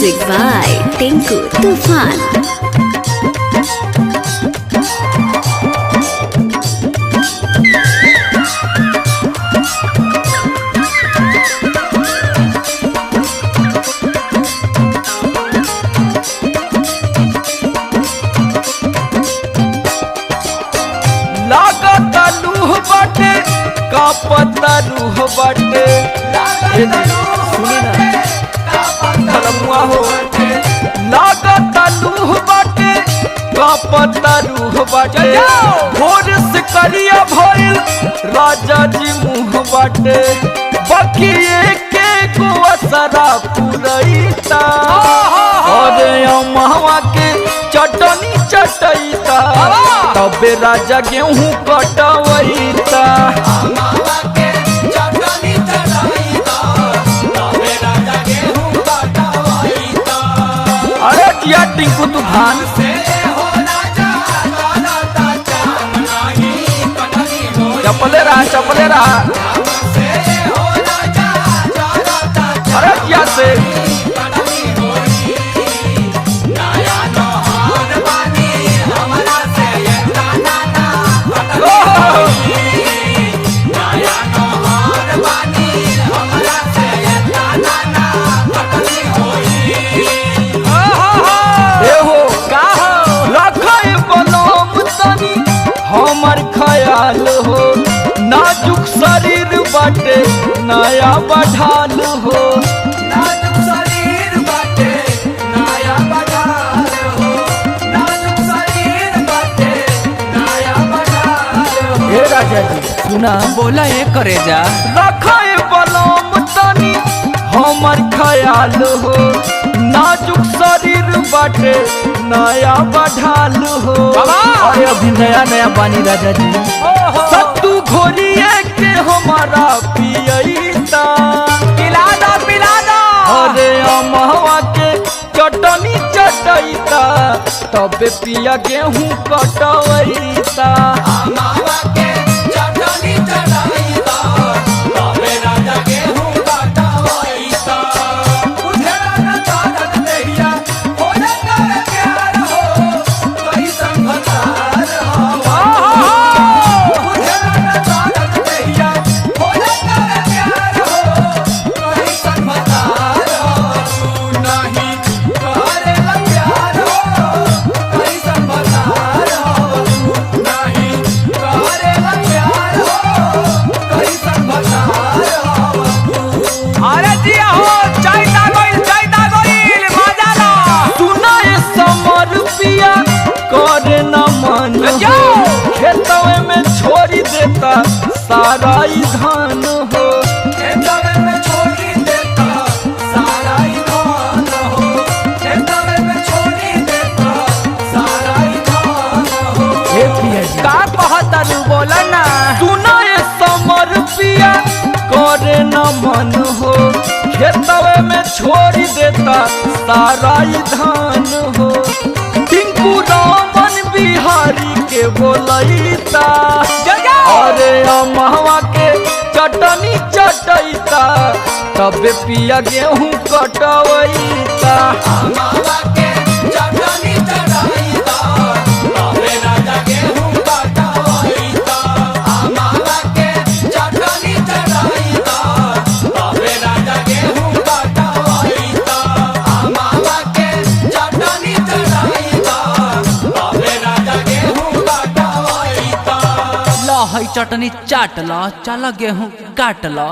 Music by Tinku Tufan. लागता लूह बाटे कापता रूह बाटे सुनी ना भलमुआ हो लागता लूह बाटे कापता रूह बाटे भोर से करिया भइल राजा जी मुँह बाटे बकिए के को असरा पुरैता और अमहवा के चटनी चटैता तबे राजा गेहूं कटवैता अरे जिया टिंकू तूफान चपले रहा अरे जिया से हमर ख्याल हो नाजुक शरीर बाटे नया बढ़ाल हो नाजुक शरीर बाटे नया बढ़ाल हो नाजुक शरीर बाटे नया बढ़ाल हो। हे राजा जी सुना बोला ये करे जा रखे बलम तनी हमर ख्याल हो नाजुक शरीर बाटे नया बढ़ाल हो अरे अभी नया पानी राजा जी सत्तू घोरिए के हमारा पियता पिला दो अरे अमहवा के चटनी चटैता तबे पिया गेहूं कटवैता खेतवे में छोड़ी देता सारा धान हो खेतवे में छोड़ी देता सारा धान हो खेतवे में छोड़ी देता सारा धान हो। हे पिया जी का कहता रू बोला ना सुना ये समर पिया करे न मन हो खेतवे में छोड़ी देता सारा धान हो टिंकू रामन बिहारी के बोलैता अरे अमहवा के चटनी चटैता तबे पिया गेहूं कटवैता चटनी चाट लो चलो गेहूं काट लो।